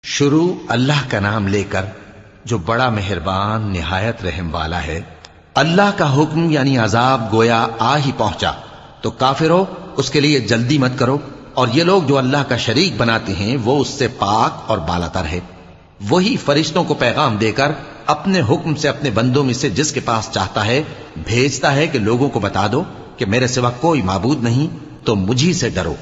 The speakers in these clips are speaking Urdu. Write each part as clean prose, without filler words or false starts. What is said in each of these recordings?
شروع اللہ کا نام لے کر جو بڑا مہربان نہایت رحم والا ہے۔ اللہ کا حکم یعنی عذاب گویا آ ہی پہنچا تو کافرو اس کے لیے جلدی مت کرو، اور یہ لوگ جو اللہ کا شریک بناتے ہیں وہ اس سے پاک اور بالاتر ہے۔ وہی فرشتوں کو پیغام دے کر اپنے حکم سے اپنے بندوں میں سے جس کے پاس چاہتا ہے بھیجتا ہے کہ لوگوں کو بتا دو کہ میرے سوا کوئی معبود نہیں، تو مجھی سے ڈرو۔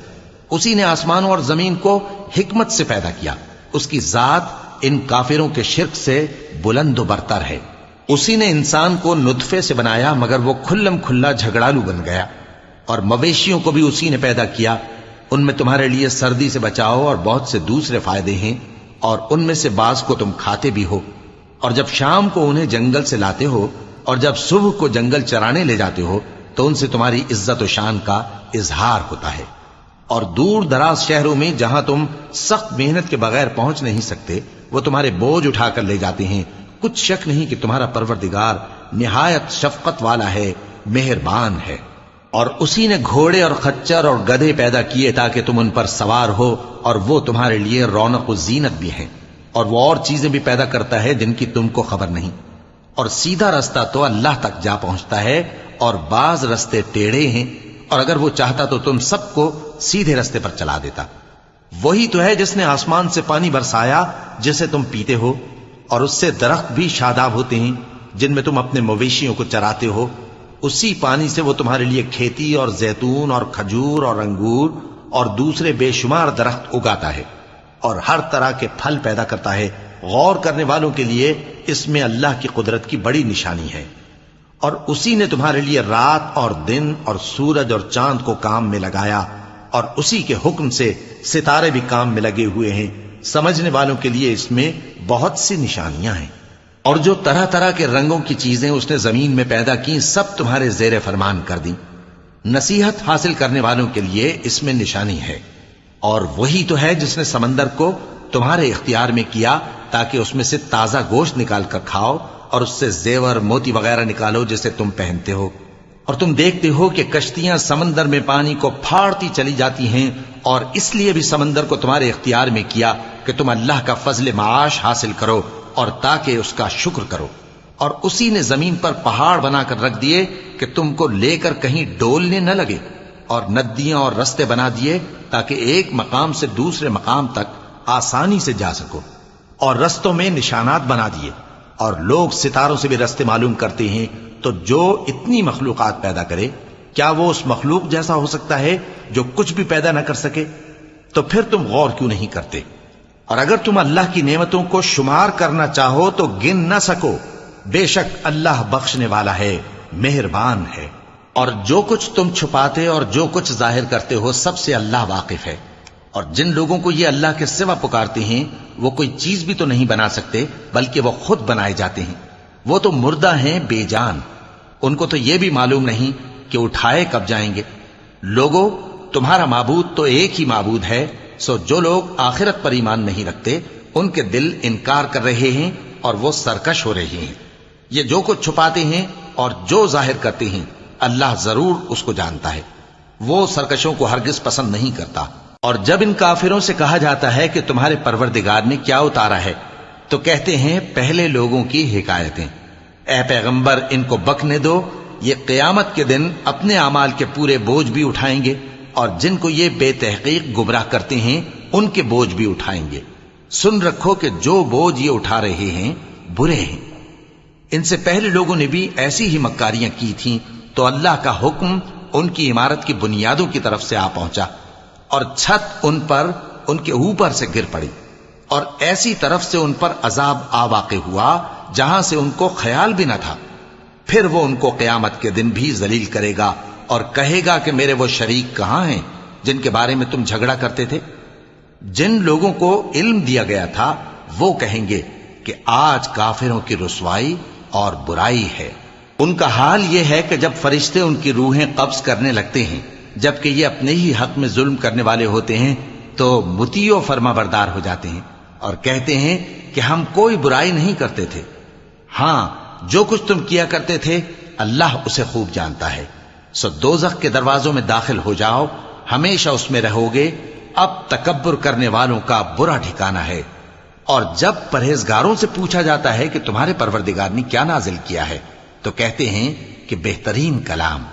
اسی نے آسمانوں اور زمین کو حکمت سے پیدا کیا، اس کی ذات ان کافروں کے شرک سے بلند و برتر ہے۔ اسی نے انسان کو نطفے سے بنایا مگر وہ کھلم کھلا جھگڑالو بن گیا، اور مویشیوں کو بھی اسی نے پیدا کیا، ان میں تمہارے لیے سردی سے بچاؤ اور بہت سے دوسرے فائدے ہیں، اور ان میں سے بعض کو تم کھاتے بھی ہو۔ اور جب شام کو انہیں جنگل سے لاتے ہو اور جب صبح کو جنگل چرانے لے جاتے ہو تو ان سے تمہاری عزت و شان کا اظہار ہوتا ہے۔ اور دور دراز شہروں میں جہاں تم سخت محنت کے بغیر پہنچ نہیں سکتے وہ تمہارے بوجھ اٹھا کر لے جاتے ہیں۔ کچھ شک نہیں کہ تمہارا پروردگار نہایت شفقت والا ہے، مہربان ہے۔ اور اسی نے گھوڑے اور خچر اور گدھے پیدا کیے تاکہ تم ان پر سوار ہو، اور وہ تمہارے لیے رونق و زینت بھی ہیں۔ اور وہ اور چیزیں بھی پیدا کرتا ہے جن کی تم کو خبر نہیں۔ اور سیدھا رستہ تو اللہ تک جا پہنچتا ہے، اور بعض رستے ٹیڑھے ہیں، اور اگر وہ چاہتا تو تم سب کو سیدھے رستے پر چلا دیتا۔ وہی تو ہے جس نے آسمان سے پانی برسایا جسے تم پیتے ہو، اور اس سے درخت بھی شاداب ہوتے ہیں جن میں تم اپنے مویشیوں کو چراتے ہو۔ اسی پانی سے وہ تمہارے لیے کھیتی اور زیتون اور کھجور اور انگور اور دوسرے بے شمار درخت اگاتا ہے، اور ہر طرح کے پھل پیدا کرتا ہے۔ غور کرنے والوں کے لیے اس میں اللہ کی قدرت کی بڑی نشانی ہے۔ اور اسی نے تمہارے لیے رات اور دن اور سورج اور چاند کو کام میں لگایا، اور اسی کے حکم سے ستارے بھی کام میں لگے ہوئے ہیں۔ سمجھنے والوں کے لیے اس میں بہت سی نشانیاں ہیں۔ اور جو طرح طرح کے رنگوں کی چیزیں اس نے زمین میں پیدا کی سب تمہارے زیر فرمان کر دیں۔ نصیحت حاصل کرنے والوں کے لیے اس میں نشانی ہے۔ اور وہی تو ہے جس نے سمندر کو تمہارے اختیار میں کیا تاکہ اس میں سے تازہ گوشت نکال کر کھاؤ، اور اس سے زیور موتی وغیرہ نکالو جسے تم پہنتے ہو۔ اور تم دیکھتے ہو کہ کشتیاں سمندر میں پانی کو پھاڑتی چلی جاتی ہیں، اور اس لیے بھی سمندر کو تمہارے اختیار میں کیا کہ تم اللہ کا فضل معاش حاصل کرو اور تاکہ اس کا شکر کرو۔ اور اسی نے زمین پر پہاڑ بنا کر رکھ دیے کہ تم کو لے کر کہیں ڈولنے نہ لگے، اور ندیاں اور رستے بنا دیے تاکہ ایک مقام سے دوسرے مقام تک آسانی سے جا سکو، اور رستوں میں نشانات بنا دیے۔ اور لوگ ستاروں سے بھی رستے معلوم کرتے ہیں، تو جو اتنی مخلوقات پیدا کرے کیا وہ اس مخلوق جیسا ہو سکتا ہے جو کچھ بھی پیدا نہ کر سکے؟ تو پھر تم غور کیوں نہیں کرتے؟ اور اگر تم اللہ کی نعمتوں کو شمار کرنا چاہو تو گن نہ سکو۔ بے شک اللہ بخشنے والا ہے، مہربان ہے۔ اور جو کچھ تم چھپاتے اور جو کچھ ظاہر کرتے ہو سب سے اللہ واقف ہے۔ اور جن لوگوں کو یہ اللہ کے سوا پکارتے ہیں وہ کوئی چیز بھی تو نہیں بنا سکتے بلکہ وہ خود بنائے جاتے ہیں۔ وہ تو مردہ ہیں بے جان، ان کو تو یہ بھی معلوم نہیں کہ اٹھائے کب جائیں گے۔ لوگو تمہارا معبود تو ایک ہی معبود ہے، سو جو لوگ آخرت پر ایمان نہیں رکھتے ان کے دل انکار کر رہے ہیں اور وہ سرکش ہو رہے ہیں۔ یہ جو کچھ چھپاتے ہیں اور جو ظاہر کرتے ہیں اللہ ضرور اس کو جانتا ہے، وہ سرکشوں کو ہرگز پسند نہیں کرتا۔ اور جب ان کافروں سے کہا جاتا ہے کہ تمہارے پروردگار نے کیا اتارا ہے تو کہتے ہیں پہلے لوگوں کی حکایتیں۔ اے پیغمبر ان کو بکنے دو، یہ قیامت کے دن اپنے اعمال کے پورے بوجھ بھی اٹھائیں گے، اور جن کو یہ بے تحقیق گمراہ کرتے ہیں ان کے بوجھ بھی اٹھائیں گے۔ سن رکھو کہ جو بوجھ یہ اٹھا رہے ہیں برے ہیں۔ ان سے پہلے لوگوں نے بھی ایسی ہی مکاریاں کی تھیں تو اللہ کا حکم ان کی عمارت کی بنیادوں کی طرف سے آ پہنچا، اور چھت ان پر ان کے اوپر سے گر پڑی، اور ایسی طرف سے ان پر عذاب آ واقع ہوا جہاں سے ان کو خیال بھی نہ تھا۔ پھر وہ ان کو قیامت کے دن بھی ذلیل کرے گا اور کہے گا کہ میرے وہ شریک کہاں ہیں جن کے بارے میں تم جھگڑا کرتے تھے؟ جن لوگوں کو علم دیا گیا تھا وہ کہیں گے کہ آج کافروں کی رسوائی اور برائی ہے۔ ان کا حال یہ ہے کہ جب فرشتے ان کی روحیں قبض کرنے لگتے ہیں جبکہ یہ اپنے ہی حق میں ظلم کرنے والے ہوتے ہیں تو مطیع و فرما بردار ہو جاتے ہیں اور کہتے ہیں کہ ہم کوئی برائی نہیں کرتے تھے۔ ہاں جو کچھ تم کیا کرتے تھے اللہ اسے خوب جانتا ہے۔ سو دوزخ کے دروازوں میں داخل ہو جاؤ، ہمیشہ اس میں رہو گے، اب تکبر کرنے والوں کا برا ٹھکانہ ہے۔ اور جب پرہیزگاروں سے پوچھا جاتا ہے کہ تمہارے پروردگار نے کیا نازل کیا ہے تو کہتے ہیں کہ بہترین کلام۔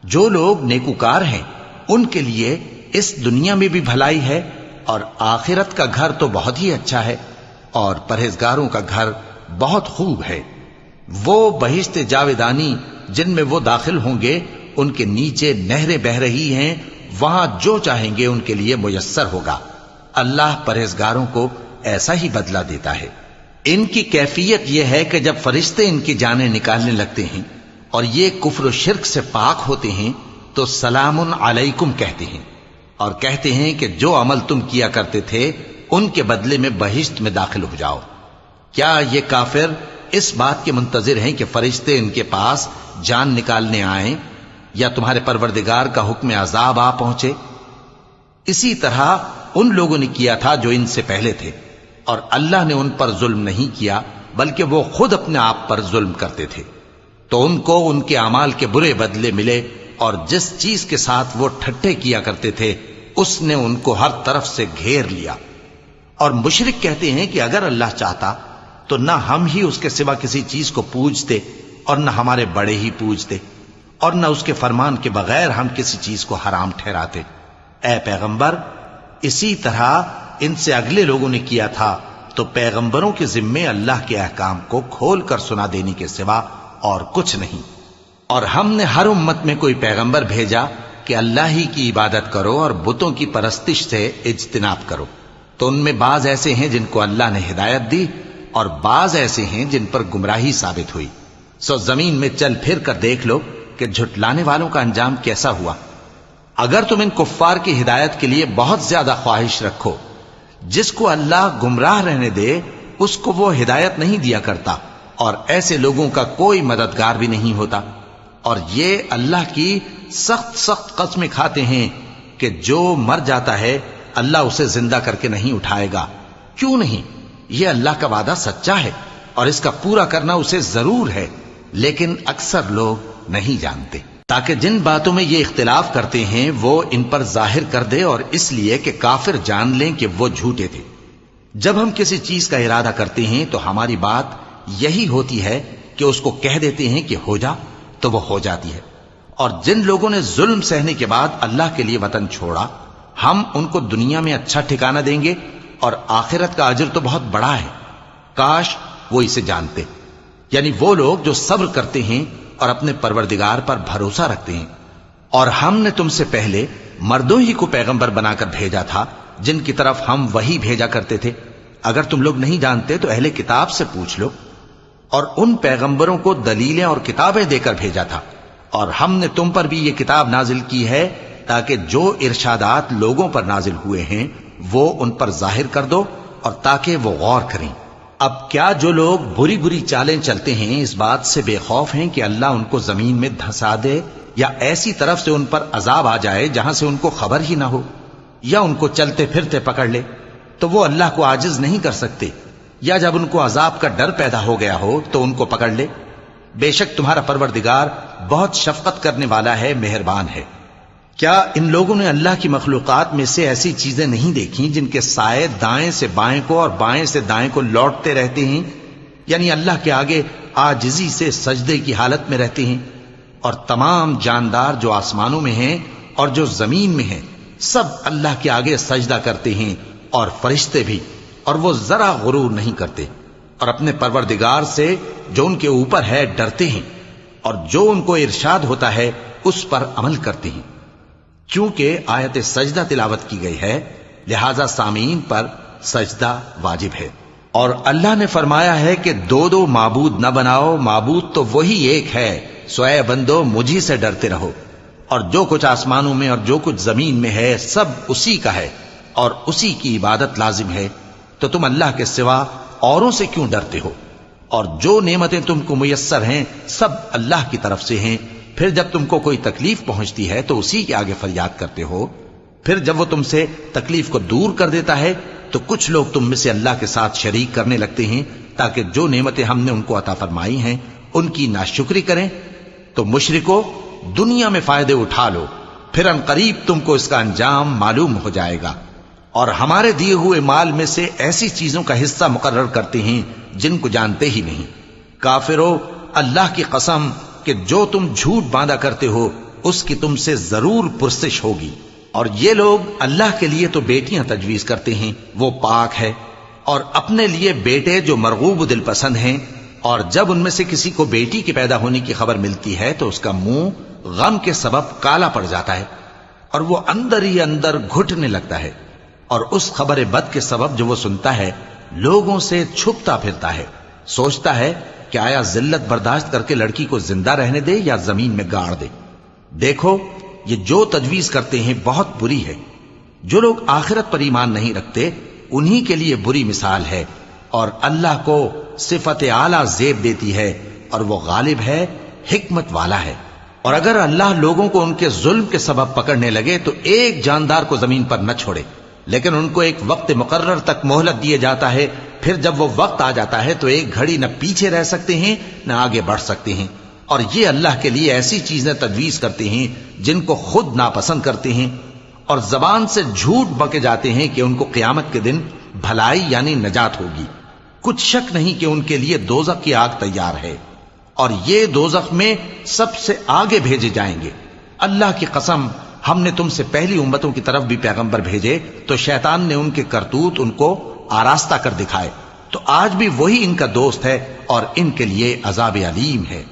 جو لوگ نیکوکار ہیں ان کے لیے اس دنیا میں بھی بھلائی ہے اور آخرت کا گھر تو بہت ہی اچھا ہے، اور پرہیزگاروں کا گھر بہت خوب ہے۔ وہ بہشت جاویدانی جن میں وہ داخل ہوں گے، ان کے نیچے نہریں بہہ رہی ہیں، وہاں جو چاہیں گے ان کے لیے میسر ہوگا۔ اللہ پرہیزگاروں کو ایسا ہی بدلہ دیتا ہے۔ ان کی کیفیت یہ ہے کہ جب فرشتے ان کی جانیں نکالنے لگتے ہیں اور یہ کفر و شرک سے پاک ہوتے ہیں تو سلام علیکم کہتے ہیں، اور کہتے ہیں کہ جو عمل تم کیا کرتے تھے ان کے بدلے میں بہشت میں داخل ہو جاؤ۔ کیا یہ کافر اس بات کے منتظر ہیں کہ فرشتے ان کے پاس جان نکالنے آئیں یا تمہارے پروردگار کا حکم عذاب آ پہنچے؟ اسی طرح ان لوگوں نے کیا تھا جو ان سے پہلے تھے، اور اللہ نے ان پر ظلم نہیں کیا بلکہ وہ خود اپنے آپ پر ظلم کرتے تھے۔ تو ان کو ان کے اعمال کے برے بدلے ملے، اور جس چیز کے ساتھ وہ ٹھٹھے کیا کرتے تھے اس نے ان کو ہر طرف سے گھیر لیا۔ اور مشرک کہتے ہیں کہ اگر اللہ چاہتا تو نہ ہم ہی اس کے سوا کسی چیز کو پوجتے اور نہ ہمارے بڑے ہی پوجتے، اور نہ اس کے فرمان کے بغیر ہم کسی چیز کو حرام ٹھہراتے۔ اے پیغمبر، اسی طرح ان سے اگلے لوگوں نے کیا تھا، تو پیغمبروں کے ذمے اللہ کے احکام کو کھول کر سنا دینے کے سوا اور کچھ نہیں۔ اور ہم نے ہر امت میں کوئی پیغمبر بھیجا کہ اللہ ہی کی عبادت کرو اور بتوں کی پرستش سے اجتناب کرو، تو ان میں بعض ایسے ہیں جن کو اللہ نے ہدایت دی اور بعض ایسے ہیں جن پر گمراہی ثابت ہوئی۔ سو زمین میں چل پھر کر دیکھ لو کہ جھٹلانے والوں کا انجام کیسا ہوا۔ اگر تم ان کفار کی ہدایت کے لیے بہت زیادہ خواہش رکھو، جس کو اللہ گمراہ رہنے دے اس کو وہ ہدایت نہیں دیا کرتا، اور ایسے لوگوں کا کوئی مددگار بھی نہیں ہوتا۔ اور یہ اللہ کی سخت قسمیں کھاتے ہیں کہ جو مر جاتا ہے اللہ اسے زندہ کر کے نہیں اٹھائے گا۔ کیوں نہیں؟ یہ اللہ کا وعدہ سچا ہے اور اس کا پورا کرنا اسے ضرور ہے، لیکن اکثر لوگ نہیں جانتے۔ تاکہ جن باتوں میں یہ اختلاف کرتے ہیں وہ ان پر ظاہر کر دے، اور اس لیے کہ کافر جان لیں کہ وہ جھوٹے تھے۔ جب ہم کسی چیز کا ارادہ کرتے ہیں تو ہماری بات یہی ہوتی ہے کہ اس کو کہہ دیتے ہیں کہ ہو جا، تو وہ ہو جاتی ہے۔ اور جن لوگوں نے ظلم سہنے کے بعد اللہ کے لیے وطن چھوڑا، ہم ان کو دنیا میں اچھا ٹھکانہ دیں گے، اور آخرت کا اجر تو بہت بڑا ہے۔ کاش وہ اسے جانتے، یعنی وہ لوگ جو صبر کرتے ہیں اور اپنے پروردگار پر بھروسہ رکھتے ہیں۔ اور ہم نے تم سے پہلے مردوں ہی کو پیغمبر بنا کر بھیجا تھا جن کی طرف ہم وحی بھیجا کرتے تھے۔ اگر تم لوگ نہیں جانتے تو اہل کتاب سے پوچھ لو۔ اور ان پیغمبروں کو دلیلیں اور کتابیں دے کر بھیجا تھا، اور ہم نے تم پر بھی یہ کتاب نازل کی ہے تاکہ جو ارشادات لوگوں پر نازل ہوئے ہیں وہ ان پر ظاہر کر دو، اور تاکہ وہ غور کریں۔ اب کیا جو لوگ بری بری چالیں چلتے ہیں اس بات سے بے خوف ہیں کہ اللہ ان کو زمین میں دھسا دے، یا ایسی طرف سے ان پر عذاب آ جائے جہاں سے ان کو خبر ہی نہ ہو، یا ان کو چلتے پھرتے پکڑ لے؟ تو وہ اللہ کو عاجز نہیں کر سکتے، یا جب ان کو عذاب کا ڈر پیدا ہو گیا ہو تو ان کو پکڑ لے۔ بے شک تمہارا پروردگار بہت شفقت کرنے والا ہے، مہربان ہے۔ کیا ان لوگوں نے اللہ کی مخلوقات میں سے ایسی چیزیں نہیں دیکھی جن کے سائے دائیں سے بائیں کو اور بائیں سے دائیں کو لوٹتے رہتے ہیں، یعنی اللہ کے آگے عاجزی سے سجدے کی حالت میں رہتے ہیں؟ اور تمام جاندار جو آسمانوں میں ہیں اور جو زمین میں ہیں سب اللہ کے آگے سجدہ کرتے ہیں، اور فرشتے بھی، اور وہ ذرا غرور نہیں کرتے، اور اپنے پروردگار سے جو ان کے اوپر ہے ڈرتے ہیں، اور جو ان کو ارشاد ہوتا ہے اس پر عمل کرتے ہیں۔ کیونکہ آیت سجدہ تلاوت کی گئی ہے لہذا سامعین پر سجدہ واجب ہے۔ اور اللہ نے فرمایا ہے کہ دو دو معبود نہ بناؤ، معبود تو وہی ایک ہے، سو اے بندو مجھی سے ڈرتے رہو۔ اور جو کچھ آسمانوں میں اور جو کچھ زمین میں ہے سب اسی کا ہے، اور اسی کی عبادت لازم ہے، تو تم اللہ کے سوا اوروں سے کیوں ڈرتے ہو؟ اور جو نعمتیں تم کو میسر ہیں سب اللہ کی طرف سے ہیں۔ پھر جب تم کو کوئی تکلیف پہنچتی ہے تو اسی کے آگے فریاد کرتے ہو، پھر جب وہ تم سے تکلیف کو دور کر دیتا ہے تو کچھ لوگ تم میں سے اللہ کے ساتھ شریک کرنے لگتے ہیں تاکہ جو نعمتیں ہم نے ان کو عطا فرمائی ہیں ان کی ناشکری کریں۔ تو مشرکو، دنیا میں فائدے اٹھا لو، پھر ان قریب تم کو اس کا انجام معلوم ہو جائے گا۔ اور ہمارے دیے ہوئے مال میں سے ایسی چیزوں کا حصہ مقرر کرتے ہیں جن کو جانتے ہی نہیں۔ کافرو، اللہ کی قسم کہ جو تم جھوٹ باندھا کرتے ہو اس کی تم سے ضرور پرسش ہوگی۔ اور یہ لوگ اللہ کے لیے تو بیٹیاں تجویز کرتے ہیں، وہ پاک ہے، اور اپنے لیے بیٹے جو مرغوب دل پسند ہیں، اور جب ان میں سے کسی کو بیٹی کے پیدا ہونے کی خبر ملتی ہے تو اس کا منہ غم کے سبب کالا پڑ جاتا ہے اور وہ اندر ہی اندر گھٹنے لگتا ہے، اور اس خبر بد کے سبب جو وہ سنتا ہے لوگوں سے چھپتا پھرتا ہے، سوچتا ہے کہ آیا ذلت برداشت کر کے لڑکی کو زندہ رہنے دے یا زمین میں گاڑ دے۔ دیکھو، یہ جو تجویز کرتے ہیں بہت بری ہے۔ جو لوگ آخرت پر ایمان نہیں رکھتے انہی کے لیے بری مثال ہے، اور اللہ کو صفت اعلیٰ زیب دیتی ہے، اور وہ غالب ہے، حکمت والا ہے۔ اور اگر اللہ لوگوں کو ان کے ظلم کے سبب پکڑنے لگے تو ایک جاندار کو زمین پر نہ چھوڑے، لیکن ان کو ایک وقت مقرر تک مہلت دیے جاتا ہے، پھر جب وہ وقت آ جاتا ہے تو ایک گھڑی نہ پیچھے رہ سکتے ہیں نہ آگے بڑھ سکتے ہیں۔ اور یہ اللہ کے لیے ایسی چیزیں تجویز کرتے ہیں جن کو خود ناپسند کرتے ہیں، اور زبان سے جھوٹ بکے جاتے ہیں کہ ان کو قیامت کے دن بھلائی یعنی نجات ہوگی۔ کچھ شک نہیں کہ ان کے لیے دوزخ کی آگ تیار ہے، اور یہ دوزخ میں سب سے آگے بھیجے جائیں گے۔ اللہ کی قسم، ہم نے تم سے پہلی امتوں کی طرف بھی پیغمبر بھیجے تو شیطان نے ان کے کرتوت ان کو آراستہ کر دکھائے، تو آج بھی وہی ان کا دوست ہے اور ان کے لیے عذاب علیم ہے۔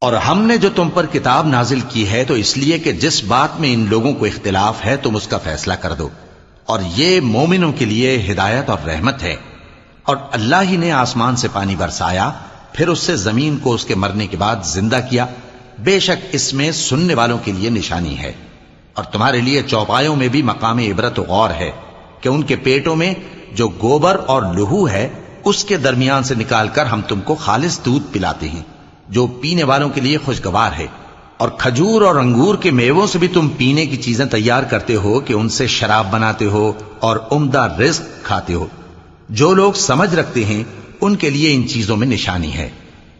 اور ہم نے جو تم پر کتاب نازل کی ہے تو اس لیے کہ جس بات میں ان لوگوں کو اختلاف ہے تم اس کا فیصلہ کر دو، اور یہ مومنوں کے لیے ہدایت اور رحمت ہے۔ اور اللہ ہی نے آسمان سے پانی برسایا، پھر اس سے زمین کو اس کے مرنے کے بعد زندہ کیا، بے شک اس میں سننے والوں کے لیے نشانی ہے۔ اور تمہارے لیے چوپایوں میں بھی مقام عبرت و غور ہے کہ ان کے پیٹوں میں جو گوبر اور لہو ہے اس کے درمیان سے نکال کر ہم تم کو خالص دودھ پلاتے ہیں جو پینے والوں کے لیے خوشگوار ہے، اور کھجور اور انگور کے میووں سے بھی تم پینے کی چیزیں تیار کرتے ہو کہ ان سے شراب بناتے ہو اور عمدہ رزق کھاتے ہو۔ جو لوگ سمجھ رکھتے ہیں ان کے لیے ان چیزوں میں نشانی ہے۔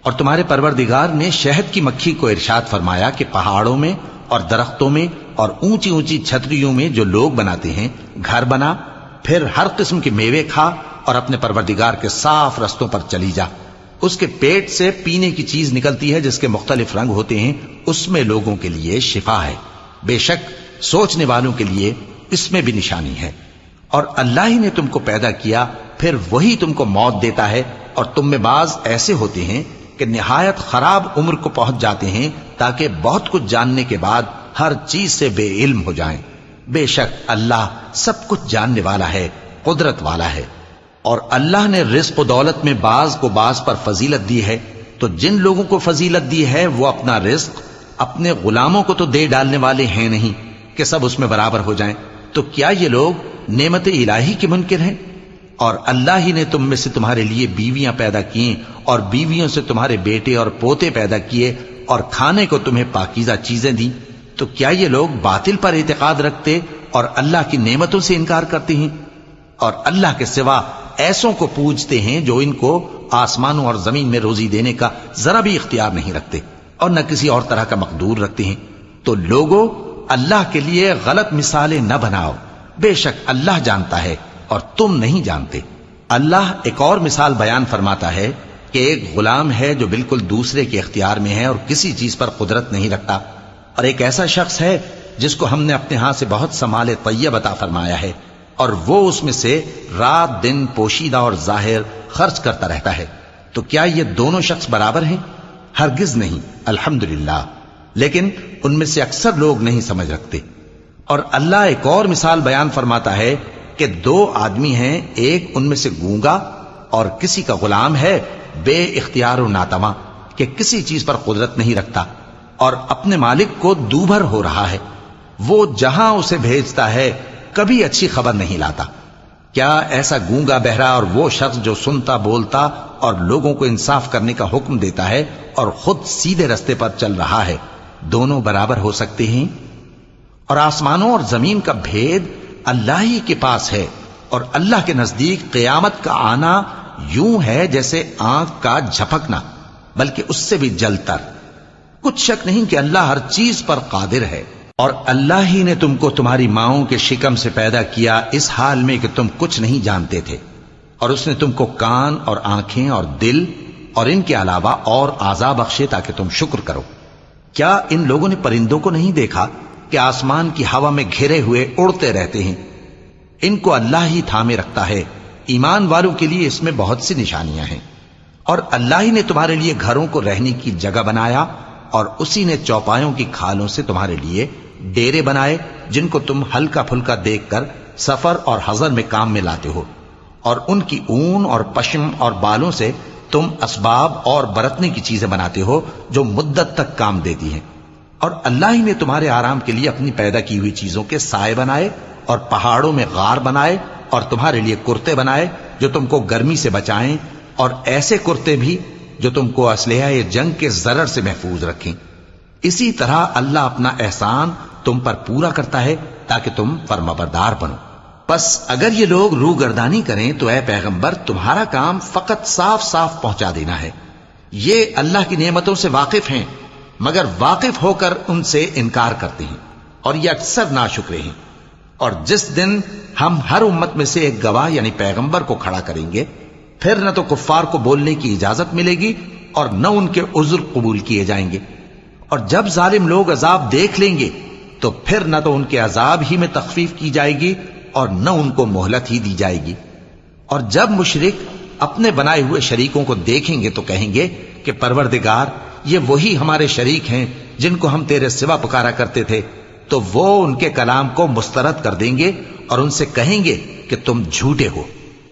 اور تمہارے پروردگار نے شہد کی مکھی کو ارشاد فرمایا کہ پہاڑوں میں اور درختوں میں اور اونچی اونچی چھتریوں میں جو لوگ بناتے ہیں گھر بنا، پھر ہر قسم کے میوے کھا اور اپنے پروردگار کے صاف رستوں پر چلی جا۔ اس کے پیٹ سے پینے کی چیز نکلتی ہے جس کے مختلف رنگ ہوتے ہیں، اس میں لوگوں کے لیے شفا ہے، بے شک سوچنے والوں کے لیے اس میں بھی نشانی ہے۔ اور اللہ ہی نے تم کو پیدا کیا، پھر وہی تم کو موت دیتا ہے، اور تم میں بعض ایسے ہوتے ہیں کہ نہایت خراب عمر کو پہنچ جاتے ہیں تاکہ بہت کچھ جاننے کے بعد ہر چیز سے بے علم ہو جائیں۔ بے شک اللہ سب کچھ جاننے والا ہے، قدرت والا ہے۔ اور اللہ نے رزق و دولت میں بعض کو بعض پر فضیلت دی ہے، تو جن لوگوں کو فضیلت دی ہے وہ اپنا رزق اپنے غلاموں کو تو دے ڈالنے والے ہیں نہیں کہ سب اس میں برابر ہو جائیں، تو کیا یہ لوگ نعمت الہی کے منکر ہیں؟ اور اللہ ہی نے تم میں سے تمہارے لیے بیویاں پیدا کی اور بیویوں سے تمہارے بیٹے اور پوتے پیدا کیے اور کھانے کو تمہیں پاکیزہ چیزیں دیں، تو کیا یہ لوگ باطل پر اعتقاد رکھتے اور اللہ کی نعمتوں سے انکار کرتے ہیں؟ اور اللہ کے سوا ایسوں کو پوجتے ہیں جو ان کو آسمانوں اور زمین میں روزی دینے کا ذرا بھی اختیار نہیں رکھتے اور نہ کسی اور طرح کا مقدور رکھتے ہیں۔ تو لوگوں، اللہ کے لیے غلط مثالیں نہ بناؤ، بے شک اللہ جانتا ہے اور تم نہیں جانتے۔ اللہ ایک اور مثال بیان فرماتا ہے کہ ایک غلام ہے جو بالکل دوسرے کے اختیار میں ہے اور کسی چیز پر قدرت نہیں رکھتا، اور ایک ایسا شخص ہے جس کو ہم نے اپنے ہاں سے بہت سا مال طیب عطا فرمایا ہے اور وہ اس میں سے رات دن پوشیدہ اور ظاہر خرچ کرتا رہتا ہے، تو کیا یہ دونوں شخص برابر ہیں؟ ہرگز نہیں، الحمدللہ، لیکن ان میں سے اکثر لوگ نہیں سمجھ رکھتے۔ اور اللہ ایک اور مثال بیان فرماتا ہے کہ دو آدمی ہیں، ایک ان میں سے گونگا اور کسی کا غلام ہے بے اختیار و ناتواں کہ کسی چیز پر قدرت نہیں رکھتا اور اپنے مالک کو دوبھر ہو رہا ہے، وہ جہاں اسے بھیجتا ہے کبھی اچھی خبر نہیں لاتا۔ کیا ایسا گونگا بہرا اور وہ شخص جو سنتا بولتا اور لوگوں کو انصاف کرنے کا حکم دیتا ہے اور خود سیدھے رستے پر چل رہا ہے، دونوں برابر ہو سکتے ہیں؟ اور آسمانوں اور زمین کا بھید اللہ ہی کے پاس ہے، اور اللہ کے نزدیک قیامت کا آنا یوں ہے جیسے آنکھ کا جھپکنا، بلکہ اس سے بھی جلتر۔ کچھ شک نہیں کہ اللہ ہر چیز پر قادر ہے۔ اور اللہ ہی نے تم کو تمہاری ماؤں کے شکم سے پیدا کیا اس حال میں کہ تم کچھ نہیں جانتے تھے، اور اس نے تم کو کان اور آنکھیں اور دل اور ان کے علاوہ اور اعضاء بخشے تاکہ تم شکر کرو۔ کیا ان لوگوں نے پرندوں کو نہیں دیکھا کہ آسمان کی ہوا میں گھرے ہوئے اڑتے رہتے ہیں؟ ان کو اللہ ہی تھامے رکھتا ہے۔ ایمان والوں کے لیے اس میں بہت سی نشانیاں ہیں۔ اور اللہ ہی نے تمہارے لیے گھروں کو رہنے کی جگہ بنایا، اور اسی نے چوپایوں کی کھالوں سے تمہارے لیے ڈیرے بنائے جن کو تم ہلکا پھلکا دیکھ کر سفر اور حضر میں کام میں لاتے ہو، اور ان کی اون اور پشم اور بالوں سے تم اسباب اور برتنے کی چیزیں بناتے ہو جو مدت تک کام دیتی ہیں۔ اور اللہ ہی نے تمہارے آرام کے لیے اپنی پیدا کی ہوئی چیزوں کے سائے بنائے، اور پہاڑوں میں غار بنائے، اور تمہارے لیے کرتے بنائے جو تم کو گرمی سے بچائیں، اور ایسے کرتے بھی جو تم کو اسلحہ جنگ کے ضرر سے محفوظ رکھیں۔ اسی طرح اللہ اپنا احسان تم پر پورا کرتا ہے تاکہ تم فرمانبردار بنو۔ پس اگر یہ لوگ روگردانی کریں تو اے پیغمبر تمہارا کام فقط صاف صاف پہنچا دینا ہے۔ یہ اللہ کی نعمتوں سے واقف ہیں، مگر واقف ہو کر ان سے انکار کرتے ہیں، اور یہ اکثر ناشکرے ہیں۔ اور جس دن ہم ہر امت میں سے ایک گواہ یعنی پیغمبر کو کھڑا کریں گے، پھر نہ تو کفار کو بولنے کی اجازت ملے گی اور نہ ان کے عذر قبول کیے جائیں گے۔ اور جب ظالم لوگ عذاب دیکھ لیں گے تو پھر نہ تو ان کے عذاب ہی میں تخفیف کی جائے گی اور نہ ان کو مہلت ہی دی جائے گی۔ اور جب مشرک اپنے بنائے ہوئے شریکوں کو دیکھیں گے تو کہیں گے کہ پروردگار، یہ وہی ہمارے شریک ہیں جن کو ہم تیرے سوا پکارا کرتے تھے۔ تو وہ ان کے کلام کو مسترد کر دیں گے اور ان سے کہیں گے کہ تم جھوٹے ہو،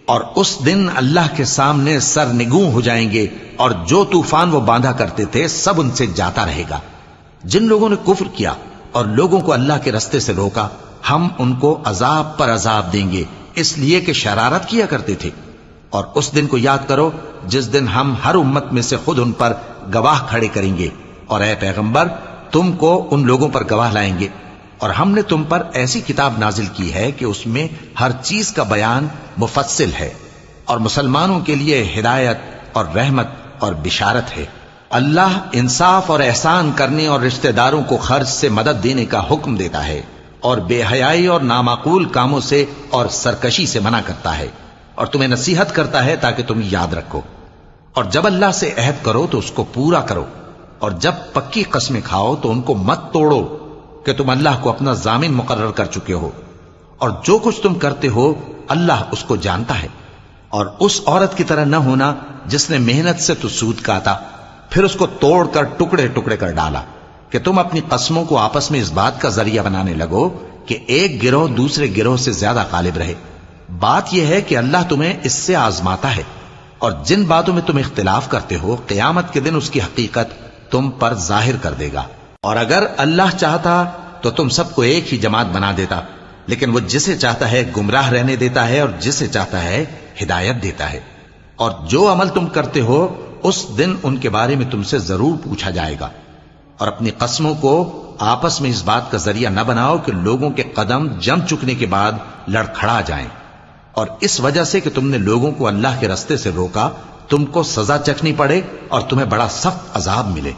اور اس دن اللہ کے سامنے سرنگوں ہو جائیں گے، اور جو طوفان وہ باندھا کرتے تھے سب ان سے جاتا رہے گا۔ جن لوگوں نے کفر کیا اور لوگوں کو اللہ کے رستے سے روکا، ہم ان کو عذاب پر عذاب دیں گے اس لیے کہ شرارت کیا کرتے تھے۔ اور اس دن کو یاد کرو جس دن ہم ہر امت میں سے خود ان پر گواہ کھڑے کریں گے، اور اے پیغمبر تم کو ان لوگوں پر گواہ لائیں گے۔ اور ہم نے تم پر ایسی کتاب نازل کی ہے کہ اس میں ہر چیز کا بیان مفصل ہے، اور مسلمانوں کے لیے ہدایت اور رحمت اور بشارت ہے۔ اللہ انصاف اور احسان کرنے اور رشتہ داروں کو خرچ سے مدد دینے کا حکم دیتا ہے، اور بے حیائی اور نامعقول کاموں سے اور سرکشی سے منع کرتا ہے، اور تمہیں نصیحت کرتا ہے تاکہ تم یاد رکھو۔ اور جب اللہ سے عہد کرو تو اس کو پورا کرو، اور جب پکی قسمیں کھاؤ تو ان کو مت توڑو کہ تم اللہ کو اپنا ضامن مقرر کر چکے ہو، اور جو کچھ تم کرتے ہو اللہ اس کو جانتا ہے۔ اور اس عورت کی طرح نہ ہونا جس نے محنت سے تو سود کاتا پھر اس کو توڑ کر ٹکڑے ٹکڑے کر ڈالا، کہ تم اپنی قسموں کو آپس میں اس بات کا ذریعہ بنانے لگو کہ ایک گروہ دوسرے گروہ سے زیادہ غالب رہے۔ بات یہ ہے کہ اللہ تمہیں اس سے آزماتا ہے، اور جن باتوں میں تم اختلاف کرتے ہو قیامت کے دن اس کی حقیقت تم پر ظاہر کر دے گا۔ اور اگر اللہ چاہتا تو تم سب کو ایک ہی جماعت بنا دیتا، لیکن وہ جسے چاہتا ہے گمراہ رہنے دیتا ہے اور جسے چاہتا ہے ہدایت دیتا ہے۔ اور جو عمل تم کرتے ہو اس دن ان کے بارے میں تم سے ضرور پوچھا جائے گا۔ اور اپنی قسموں کو آپس میں اس بات کا ذریعہ نہ بناؤ کہ لوگوں کے قدم جم چکنے کے بعد لڑکھڑا جائیں، اور اس وجہ سے کہ تم نے لوگوں کو اللہ کے رستے سے روکا تم کو سزا چکھنی پڑے اور تمہیں بڑا سخت عذاب ملے۔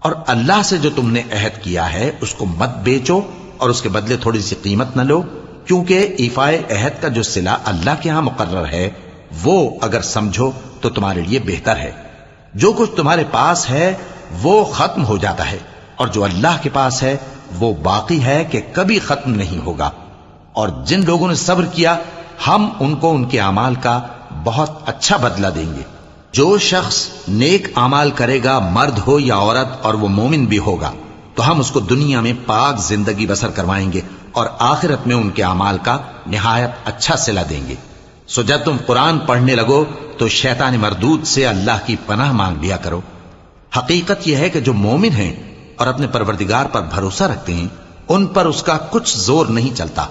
اور اللہ سے جو تم نے عہد کیا ہے اس کو مت بیچو اور اس کے بدلے تھوڑی سی قیمت نہ لو، کیونکہ ایفائے عہد کا جو صلہ اللہ کے ہاں مقرر ہے وہ اگر سمجھو تو تمہارے لیے بہتر ہے۔ جو کچھ تمہارے پاس ہے وہ ختم ہو جاتا ہے، اور جو اللہ کے پاس ہے وہ باقی ہے کہ کبھی ختم نہیں ہوگا۔ اور جن لوگوں نے صبر کیا ہم ان کو ان کے اعمال کا بہت اچھا بدلہ دیں گے۔ جو شخص نیک اعمال کرے گا مرد ہو یا عورت اور وہ مومن بھی ہوگا تو ہم اس کو دنیا میں پاک زندگی بسر کروائیں گے اور آخرت میں ان کے اعمال کا نہایت اچھا صلہ دیں گے۔ سو جب تم قرآن پڑھنے لگو تو شیطان مردود سے اللہ کی پناہ مانگ لیا کرو۔ حقیقت یہ ہے کہ جو مومن ہیں اور اپنے پروردگار پر بھروسہ رکھتے ہیں ان پر اس کا کچھ زور نہیں چلتا۔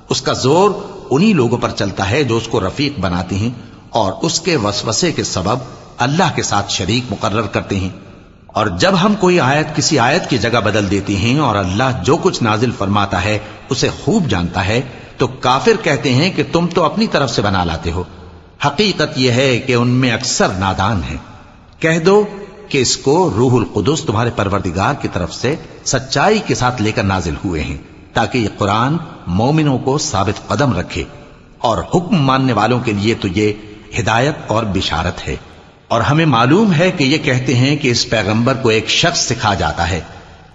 اس کا زور انہی لوگوں پر چلتا ہے جو اس کو رفیق بناتے ہیں اور اس کے وسوسے کے سبب اللہ کے ساتھ شریک مقرر کرتے ہیں۔ اور جب ہم کوئی آیت کسی آیت کی جگہ بدل دیتے ہیں اور اللہ جو کچھ نازل فرماتا ہے اسے خوب جانتا ہے تو کافر کہتے ہیں کہ تم تو اپنی طرف سے بنا لاتے ہو۔ حقیقت یہ ہے کہ ان میں اکثر نادان ہیں۔ کہہ دو کہ اس کو روح القدس تمہارے پروردگار کی طرف سے سچائی کے ساتھ لے کر نازل ہوئے ہیں، تاکہ یہ قرآن مومنوں کو ثابت قدم رکھے، اور حکم ماننے والوں کے لیے تو یہ ہدایت اور بشارت ہے۔ اور ہمیں معلوم ہے کہ یہ کہتے ہیں کہ اس پیغمبر کو ایک شخص سکھا جاتا ہے،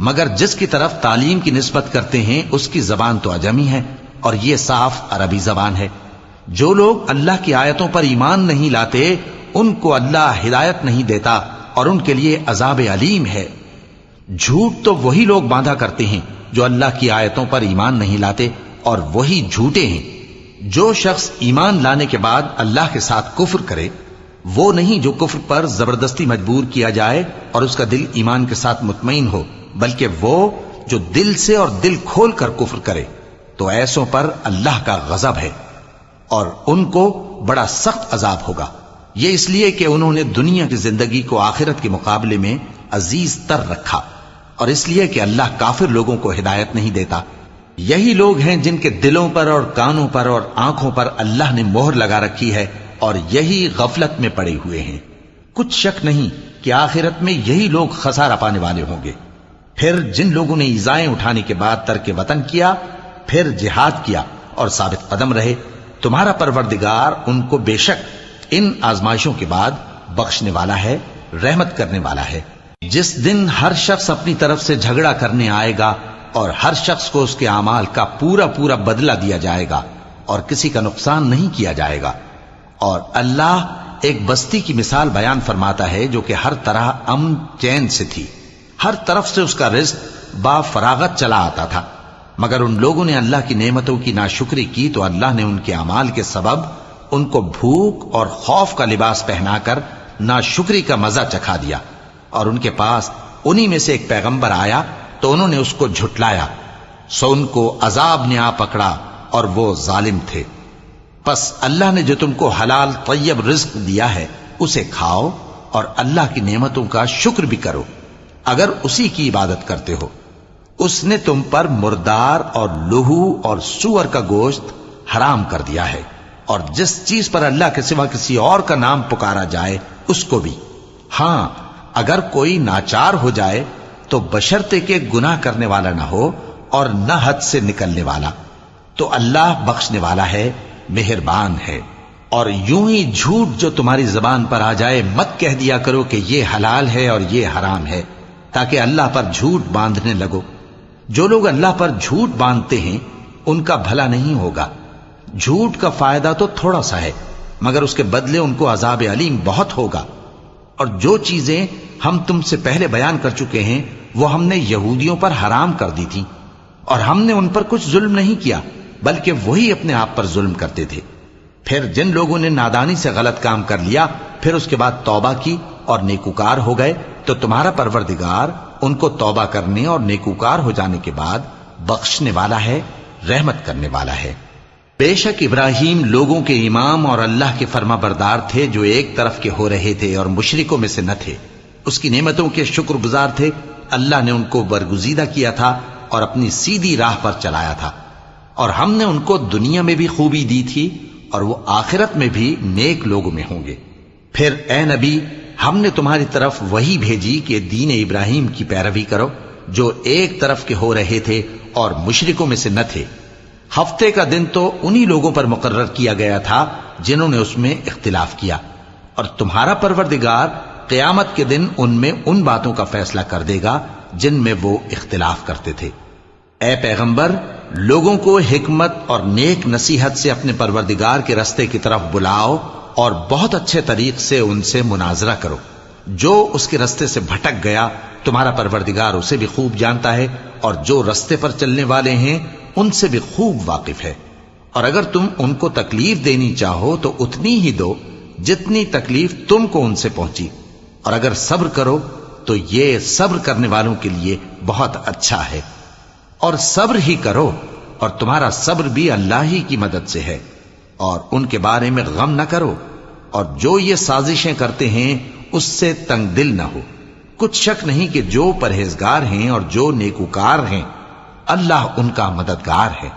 مگر جس کی طرف تعلیم کی نسبت کرتے ہیں اس کی زبان تو عجمی ہے اور یہ صاف عربی زبان ہے۔ جو لوگ اللہ کی آیتوں پر ایمان نہیں لاتے ان کو اللہ ہدایت نہیں دیتا اور ان کے لیے عذاب علیم ہے۔ جھوٹ تو وہی لوگ باندھا کرتے ہیں جو اللہ کی آیتوں پر ایمان نہیں لاتے، اور وہی جھوٹے ہیں۔ جو شخص ایمان لانے کے بعد اللہ کے ساتھ کفر کرے وہ نہیں جو کفر پر زبردستی مجبور کیا جائے اور اس کا دل ایمان کے ساتھ مطمئن ہو، بلکہ وہ جو دل سے اور دل کھول کر کفر کرے، تو ایسوں پر اللہ کا غضب ہے اور ان کو بڑا سخت عذاب ہوگا۔ یہ اس لیے کہ انہوں نے دنیا کی زندگی کو آخرت کے مقابلے میں عزیز تر رکھا، اور اس لیے کہ اللہ کافر لوگوں کو ہدایت نہیں دیتا۔ یہی لوگ ہیں جن کے دلوں پر اور کانوں پر اور آنکھوں پر اللہ نے مہر لگا رکھی ہے، اور یہی غفلت میں پڑے ہوئے ہیں۔ کچھ شک نہیں کہ آخرت میں یہی لوگ خسارہ پانے والے ہوں گے۔ پھر جن لوگوں نے ایذائیں اٹھانے کے بعد ترک وطن کیا، پھر جہاد کیا اور ثابت قدم رہے، تمہارا پروردگار ان کو بے شک ان آزمائشوں کے بعد بخشنے والا ہے، رحمت کرنے والا ہے۔ جس دن ہر شخص اپنی طرف سے جھگڑا کرنے آئے گا اور ہر شخص کو اس کے اعمال کا پورا پورا بدلہ دیا جائے گا اور کسی کا نقصان نہیں کیا جائے گا۔ اور اللہ ایک بستی کی مثال بیان فرماتا ہے جو کہ ہر طرح امن چین سے تھی، ہر طرف سے اس کا رزق با فراغت چلا آتا تھا، مگر ان لوگوں نے اللہ کی نعمتوں کی ناشکری کی تو اللہ نے ان کے اعمال کے سبب ان کو بھوک اور خوف کا لباس پہنا کر ناشکری کا مزہ چکھا دیا۔ اور ان کے پاس انہی میں سے ایک پیغمبر آیا تو انہوں نے اس کو جھٹلایا، سو ان کو عذاب نے آ پکڑا اور وہ ظالم تھے۔ پس اللہ نے جو تم کو حلال طیب رزق دیا ہے اسے کھاؤ اور اللہ کی نعمتوں کا شکر بھی کرو اگر اسی کی عبادت کرتے ہو۔ اس نے تم پر مردار اور لہو اور سور کا گوشت حرام کر دیا ہے، اور جس چیز پر اللہ کے سوا کسی اور کا نام پکارا جائے اس کو بھی۔ ہاں اگر کوئی ناچار ہو جائے تو بشرطے کہ گناہ کرنے والا نہ ہو اور نہ حد سے نکلنے والا، تو اللہ بخشنے والا ہے، مہربان ہے۔ اور یوں ہی جھوٹ جو تمہاری زبان پر آ جائے مت کہہ دیا کرو کہ یہ حلال ہے اور یہ حرام ہے، تاکہ اللہ پر جھوٹ باندھنے لگو۔ جو لوگ اللہ پر جھوٹ باندھتے ہیں ان کا بھلا نہیں ہوگا۔ جھوٹ کا فائدہ تو تھوڑا سا ہے، مگر اس کے بدلے ان کو عذاب علیم بہت ہوگا۔ اور جو چیزیں ہم تم سے پہلے بیان کر چکے ہیں وہ ہم نے یہودیوں پر حرام کر دی تھی، اور ہم نے ان پر کچھ ظلم نہیں کیا بلکہ وہی اپنے آپ پر ظلم کرتے تھے۔ پھر جن لوگوں نے نادانی سے غلط کام کر لیا پھر اس کے بعد توبہ کی اور نیکوکار ہو گئے تو تمہارا پروردگار ان کو توبہ کرنے اور نیکوکار ہو جانے کے بعد بخشنے والا ہے، رحمت کرنے والا ہے۔ بے شک ابراہیم لوگوں کے امام اور اللہ کے فرما بردار تھے جو ایک طرف کے ہو رہے تھے اور مشرکوں میں سے نہ تھے۔ اس کی نعمتوں کے شکر گزار تھے۔ اللہ نے ان کو برگزیدہ کیا تھا اور اپنی سیدھی راہ پر چلایا تھا، اور ہم نے ان کو دنیا میں بھی خوبی دی تھی اور وہ آخرت میں بھی نیک لوگوں میں ہوں گے۔ پھر اے نبی ہم نے تمہاری طرف وہی بھیجی کہ دین ابراہیم کی پیروی کرو جو ایک طرف کے ہو رہے تھے اور مشرکوں میں سے نہ تھے۔ ہفتے کا دن تو انہی لوگوں پر مقرر کیا گیا تھا جنہوں نے اس میں اختلاف کیا، اور تمہارا پروردگار قیامت کے دن ان میں ان باتوں کا فیصلہ کر دے گا جن میں وہ اختلاف کرتے تھے۔ اے پیغمبر لوگوں کو حکمت اور نیک نصیحت سے اپنے پروردگار کے رستے کی طرف بلاؤ اور بہت اچھے طریق سے ان سے مناظرہ کرو۔ جو اس کے رستے سے بھٹک گیا تمہارا پروردگار اسے بھی خوب جانتا ہے، اور جو رستے پر چلنے والے ہیں ان سے بھی خوب واقف ہے۔ اور اگر تم ان کو تکلیف دینی چاہو تو اتنی ہی دو جتنی تکلیف تم کو ان سے پہنچی، اور اگر صبر کرو تو یہ صبر کرنے والوں کے لیے بہت اچھا ہے۔ اور صبر ہی کرو، اور تمہارا صبر بھی اللہ ہی کی مدد سے ہے، اور ان کے بارے میں غم نہ کرو، اور جو یہ سازشیں کرتے ہیں اس سے تنگ دل نہ ہو۔ کچھ شک نہیں کہ جو پرہیزگار ہیں اور جو نیکوکار ہیں اللہ ان کا مددگار ہے۔